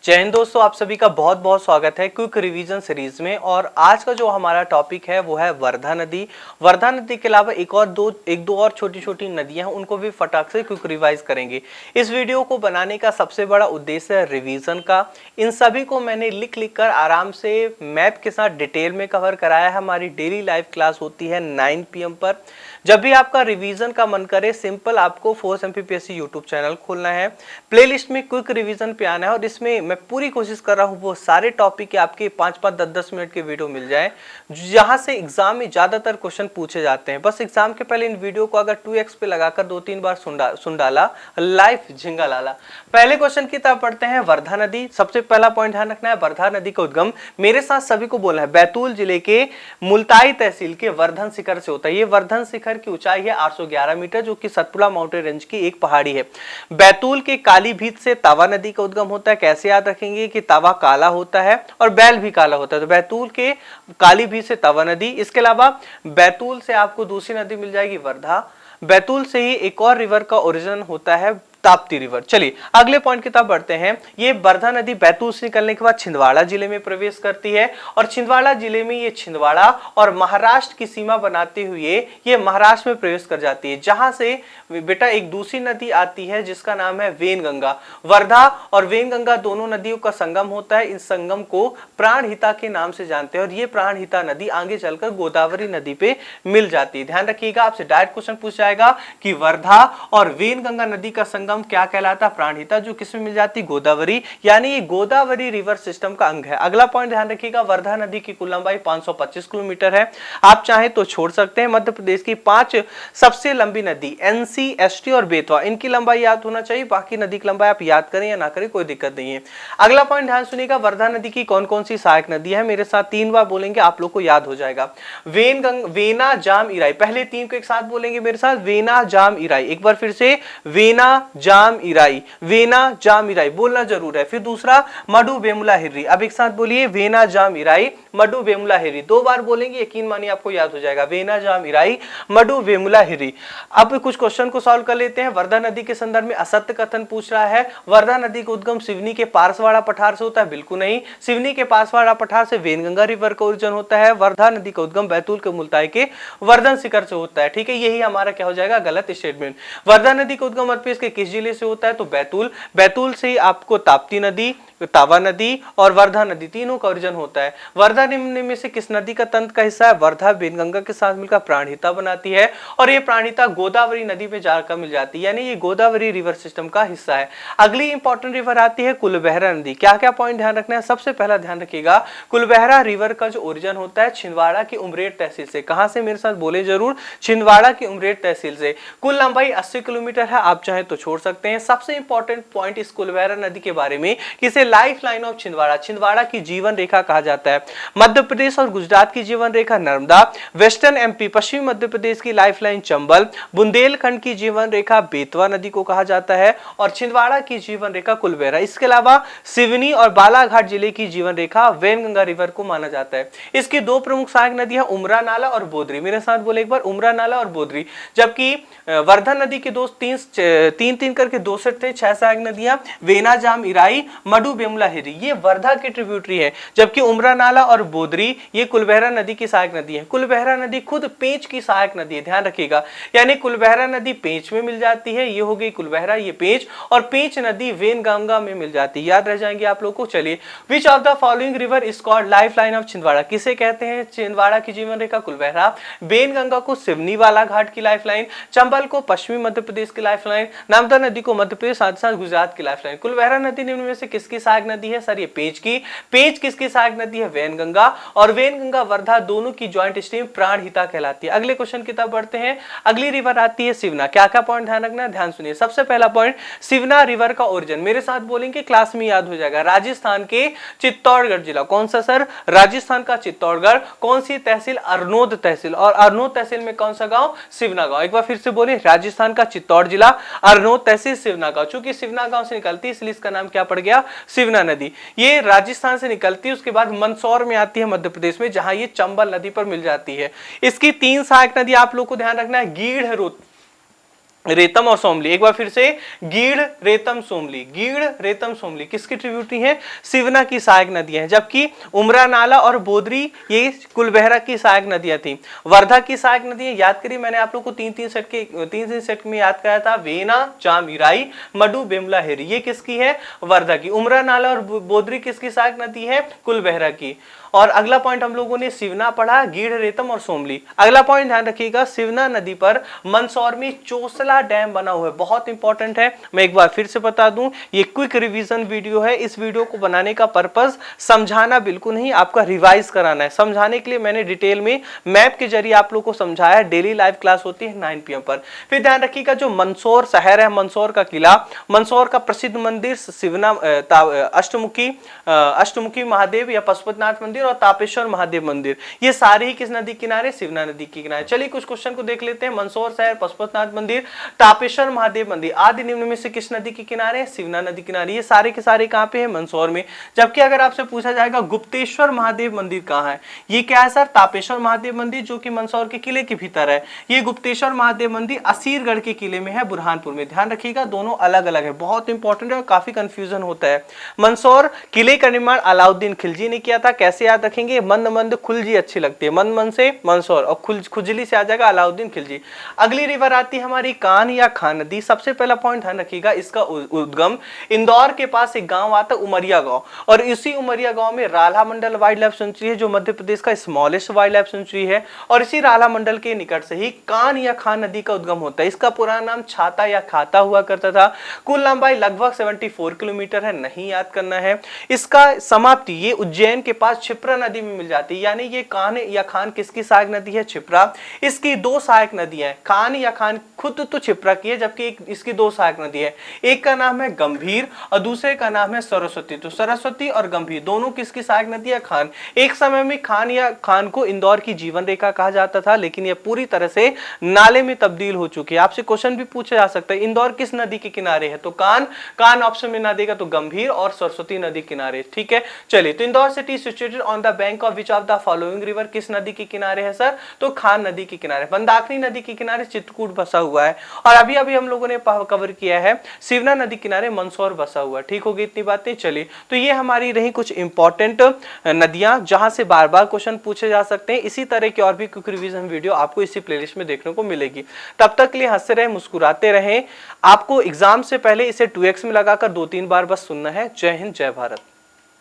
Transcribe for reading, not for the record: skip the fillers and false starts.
जय हिंद दोस्तों, आप सभी का बहुत बहुत स्वागत है क्विक रिवीजन सीरीज में। और आज का जो हमारा टॉपिक है वो है वर्धा नदी। वर्धा नदी के अलावा एक दो और छोटी छोटी नदियां हैं, उनको भी फटाक से क्विक रिवाइज करेंगे। इस वीडियो को बनाने का सबसे बड़ा उद्देश्य है रिवीजन का। इन सभी को मैंने लिख कर आराम से मैप के साथ डिटेल में कवर कराया है। हमारी डेली लाइव क्लास होती है 9 PM पर। जब भी आपका रिवीजन का मन करे, सिंपल आपको फोर्स MPPSC यूट्यूब चैनल खोलना है, प्लेलिस्ट में क्विक रिवीजन पे आना है और इसमें मैं पूरी कोशिश कर रहा हूँ वो सारे टॉपिक के आपके 5-5, 10-10 मिनट के वीडियो मिल जाए, जहां से एग्जाम में ज्यादातर क्वेश्चन पूछे जाते हैं। बस एग्जाम के पहले इन वीडियो को अगर 2x पे लगाकर 2-3 बार सुन डाला, लाइफ झिंगा लाला। पहले क्वेश्चन की तरफ पढ़ते हैं। वर्धा नदी, सबसे पहला पॉइंट ध्यान रखना है, वर्धा नदी का उद्गम मेरे साथ सभी को बोलना है बैतूल जिले के मुल्ताई तहसील के वर्धन शिखर से होता है। ये वर्धन शिखर की ऊंचाई है 811 मीटर, जो कि सतपुड़ा माउंटेन रेंज की एक पहाड़ी है। बैतूल के काली भीत से तावा नदी का उद्गम होता है। कैसे याद रखेंगे कि तावा काला होता है और बैल भी काला होता है, तो बैतूल के काली भीत से तावा नदी। इसके अलावा बैतूल से आपको दूसरी नदी मिल जाएगी वर्धा। बैतूल से ही एक और रिवर का ओरिजिन होता है, ताप्ती रिवर। चलिए अगले पॉइंट की तरफ बढ़ते हैं। ये वर्धा नदी बैतूल से निकलने के बाद छिंदवाड़ा जिले में प्रवेश करती है और छिंदवाड़ा जिले में ये छिंदवाड़ा और महाराष्ट्र की सीमा बनाते हुए ये महाराष्ट्र में प्रवेश कर जाती है, जहां से बेटा एक दूसरी नदी आती है जिसका नाम है वेनगंगा। वर्धा और वेनगंगा दोनों नदियों का संगम होता है। इस संगम को प्राणहिता के नाम से जानते हैं और ये प्राणहिता नदी आगे चलकर गोदावरी नदी पे मिल जाती है। ध्यान रखिएगा, आपसे डायरेक्ट क्वेश्चन पूछा जाएगा कि वर्धा और वेनगंगा नदी का संगम क्या कहलाता? प्राणहिता, जो किसमें मिल जाती? गोदावरी, यानी ये गोदावरी रिवर सिस्टम का अंग है। अगला पॉइंट ध्यान रखिएगा, वर्धा नदी की कुल लंबाई 525 किलोमीटर है। आप चाहे तो छोड़ सकते हैं। मध्य प्रदेश की 5 सबसे लंबी नदी NC, ST और बेतवा, इनकी लंबाई याद होना चाहिए। बाकी नदी की लंबाई आप याद करें या ना करें, कोई दिक्कत नहीं है। अगला पॉइंट ध्यान सुनिएगा, वर्धा नदी की कौन कौन सी सहायक नदी है? मेरे साथ 3 बार बोलेंगे, आप लोग को याद हो जाएगा। वेना, जाम, इराई। पहले 3 को एक साथ बोलेंगे मेरे साथ, वेना, जाम, इराई। एक बार फिर से, वेना, जाम, इराई। वेना, जाम, इराई बोलना जरूर है। फिर दूसरा, मडु, बेमुला, हिर्री। अब एक साथ बोलिए, वेना, जाम, इराई, मडु, बेमुला, हिर्री। 2 बार बोलेंगे, यकीन मानिए आपको याद हो जाएगा, वेना, जाम, इराई, मडु, बेमुला, हिर्री। अब कुछ क्वेश्चन को सॉल्व कर लेते हैं। वर्धा नदी के संदर्भ में असत्य कथन पूछ रहा है। वर्धा नदी का उद्गम सिवनी के पारसवाड़ा पठार से होता है, बिल्कुल नहीं। सिवनी के पारसवाड़ा पठार से वेनगंगा रिवर का ओरिजिन होता है। वर्धा नदी का उद्गम बैतूल के मुल्ताई के वर्धन शिखर से होता है। ठीक है, यही हमारा क्या हो जाएगा? गलत स्टेटमेंट। वर्धा नदी का उद्गम मध्य प्रदेश के किस जिले से होता है? तो बैतूल। बैतूल से ही आपको ताप्ती नदी, तावा नदी और वर्धा नदी तीनों का ओरिजिन होता है। वर्धा निम्न में से किस नदी का तंत्र का हिस्सा है? वर्धा वेनगंगा के साथ मिलकर प्राणहिता बनाती है और ये प्राणहिता गोदावरी नदी में जाकर मिल जाती है, यानी ये गोदावरी रिवर सिस्टम का हिस्सा है। अगली इंपॉर्टेंट रिवर आती है कुलबहरा नदी। क्या क्या पॉइंट ध्यान रखना है? सबसे पहला ध्यान रखिएगा, कुलबहरा रिवर का जो ओरिजिन होता है छिंदवाड़ा की उमरेड तहसील से। कहां से? मेरे साथ बोले जरूर, छिंदवाड़ा की उमरेड तहसील से। कुल लंबाई 80 किलोमीटर है, आप चाहे तो छोड़ सकते हैं। सबसे इंपॉर्टेंट पॉइंट इस कुलबहरा नदी के बारे में, किसे life line of Chhindwara, Chhindwara की जीवन रेखा कहा जाता है। मध्य प्रदेश और गुजरात की जीवन रेखा नर्मदा, वेस्टर्न MP पश्चिमी मध्य प्रदेश की लाइफ लाइन चंबल, बुंदेलखंड की जीवन रेखा बेतवा नदी को कहा जाता है और छिंदवाड़ा की जीवन रेखा कुलबहरा। इसके अलावा सिवनी और बालाघाट जिले की जीवन रेखा वेनगंगा रिवर को माना जाता है। इसकी 2 प्रमुख सहायक नदियां उमरा नाला और बोदरी। मेरे साथ बोले एक बार, उमरा नाला और बोदरी। जबकि वर्धा नदी के 3 करके 2 सेट थे, 6 सहायक नदियां, वेना, जाम, इराई, मडु, बेमुला, हिर्री, ये वर्धा के ट्रिब्यूटरी है। जबकि उमरा नाला और बोदरी ये कुलबहरा नदी की सहायक नदी है। कुलबहरा नदी खुद पेंच की सहायक नदी है, ध्यान रखिएगा। यानी कुलबहरा नदी पेंच में मिल जाती है, ये हो गई कुलबहरा, ये पेंच, और पेंच नदी वेनगंगा में मिल जाती है। याद रह जाएंगे आप लोग को। चलिए, which of the following river is called life line of Chhindwara? किसे कहते हैं छिंदवाड़ा की जीवन रेखा? कुलबहरा। वेनगंगा को सिवनी वाला घाट की लाइफ लाइन, चंबल को पश्चिमी मध्य प्रदेश की लाइफ लाइन, नर्मदा नदी को मध्य प्रदेश साथ साथ गुजरात की लाइफ लाइन। कुलबहरा नदी निम्न में से किसकी सहायक नदी है? सर ये पेंच की। पेंच किसकी सहायक नदी है? वेनगंगा। और वेनगंगा वर्धा दोनों की ज्वाइंट स्ट्रीम प्राणहिता कहलाती है। अगले क्वेश्चन की तरफ बढ़ते हैं। अगली रिवर आती है सिवना। क्या क्या पॉइंट ध्यान रखना है? ध्यान सुनिए। सबसे पहला पॉइंट, सिवना रिवर का ओरिजिन मेरे साथ बोलेंगे, क्लास में याद हो जाएगा। राजस्थान के चित्तौड़गढ़ जिला। कौन सा सर? राजस्थान का चित्तौड़गढ़। कौन सी तहसील? अरनोद तहसील। और अरनोद तहसील में कौन सा गांव? सिवना गांव। एक बार फिर से बोले, राजस्थान का चित्तौड़ जिला, अरनोद तहसील, सिवना गांव। चूंकि सिवना गांव से निकलती है इसलिए इसका नाम क्या पड़ गया? सिवना नदी। ये राजस्थान से निकलती है, उसके बाद मंदसौर में आती है मध्य प्रदेश में, जहां ये चंबल नदी पर मिल जाती है। इसकी 3 सहायक नदी आप लोग को ध्यान रखना है, गीढ़, रेतम और सोमली। एक बार फिर से, गीड़, रेतम, सोमली। गीड़, रेतम, सोमली किसकी ट्रिब्यूटरी है? सिवना की सहायक नदियां हैं। जबकि उमरा नाला और बोदरी ये कुलबहरा की सहायक नदियां थी। वर्धा की सहायक नदियां याद करिए, मैंने आप लोग को तीन सेट में याद कराया था। वेना, चामिराई, मडु, बेमला, हेरी, ये किसकी है? वर्धा की। उमरा नाला और बोदरी किसकी सहायक नदी है? कुलबहरा की। और अगला पॉइंट हम लोगों ने सिवना पढ़ा, गीड़, रेतम और सोमली। अगला पॉइंट ध्यान रखिएगा, सिवना नदी पर मंदसौर में चोसला डैम बना हुआ है, बहुत इंपॉर्टेंट है। मैं एक बार फिर से बता दूं, ये क्विक रिवीजन वीडियो है। इस वीडियो को बनाने का पर्पस समझाना बिल्कुल नहीं, आपका रिवाइज कराना है। समझाने के लिए मैंने डिटेल में मैप के जरिए आप लोग को समझाया है। डेली लाइव क्लास होती है 9 PM पर। फिर ध्यान रखिएगा, जो मंदसौर शहर है, मंदसौर का किला, मंदसौर का प्रसिद्ध मंदिर सिवना अष्टमुखी महादेव या पशुपतिनाथ मंदिर और तापेश्वर महादेव मंदिर, ये सारे ही किस नदी किनारे? सिवना नदी के किनारे। चलिए कुछ क्वेश्चन को देख लेते हैं। मंदसौर शहर, पशुपतिनाथ मंदिर, तापेश्वर महादेव मंदिर आदि निम्न में से किस नदी के किनारे? सिवना नदी किनारे। ये सारे के सारे कहां पे है? मंदसौर में। जबकि अगर आपसे पूछा जाएगा गुप्तेश्वर महादेव मंदिर कहां है, ये क्या है सर? तापेश्वर महादेव मंदिर जो कि मंदसौर के किले के भीतर है। ये गुप्तेश्वर महादेव मंदिर असीरगढ़ के किले में है, बुरहानपुर में। ध्यान रखिएगा, दोनों अलग अलग है, बहुत इंपॉर्टेंट है और काफी कंफ्यूजन होता है। मंदसौर किले का निर्माण अलाउद्दीन खिलजी ने किया था। कैसे याद रखेंगे? मंद मंद खुलजी अच्छी लगती है, मंद मंद से मंदसौर और खुजली से आ जाएगा अलाउद्दीन खिलजी। अगली रिवर आती है हमारी कान या खान नदी। सबसे पहला पॉइंट ध्यान रखिएगा, इसका उद्गम इंदौर के पास एक गांव आता है उमरिया गांव, और इसी उमरिया गांव में राल्हा मंडल वाइल्ड लाइफ सेंचुरी है जो मध्य प्रदेश का स्मॉलेस्ट वाइल्ड लाइफ सेंचुरी है। और इसी राल्हा मंडल के निकट से ही कान या खान नदी का उद्गम होता है। इसका पुराना नाम छाता या खाता हुआ करता था। कुल लंबाई लगभग 74 किलोमीटर है, नहीं याद करना है। इसका समाप्ति ये उज्जैन के पास क्षिप्रा नदी में मिल जाती है। यानी ये कान या खान किसकी सहायक नदी है? क्षिप्रा। इसकी दो सहायक नदियां हैं, खान या खान खुद तो क्षिप्रा की है, जबकि इसकी दो सहायक नदी है। एक का नाम है गंभीर और दूसरे का नाम है सरस्वती। तो सरस्वती और गंभीर दोनों किसकी सहायक नदी है? खान। एक समय में खान या खान को इंदौर की जीवन रेखा कहा जाता था, लेकिन यह पूरी तरह से नाले में तब्दील हो चुकी है। आपसे क्वेश्चन भी पूछा जा सकता है, इंदौर किस नदी के किनारे है? तो कान। कान ऑप्शन में ना देगा तो गंभीर और सरस्वती नदी किनारे। ठीक है, चलिए। तो Indore city situated on the bank of which of the following river किस नदी के किनारे है सर? तो खान नदी के किनारे। मंदाकिनी नदी के किनारे चित्रकूट बसा हुआ है। और अभी अभी हम लोगों ने कवर किया है सिवना नदी किनारे मंदसौर बसा हुआ। ठीक होगी इतनी बातें। चलिए, तो ये हमारी रही कुछ इंपॉर्टेंट नदियां जहां से बार बार क्वेश्चन पूछे जा सकते हैं। इसी तरह की और भी क्विक रिवीजन वीडियो आपको इसी प्लेलिस्ट में देखने को मिलेगी। तब तक के लिए हंसते रहे, मुस्कुराते रहें। आपको एग्जाम से पहले इसे 2x में लगाकर 2-3 बार बस सुनना है। जय हिंद, जय भारत।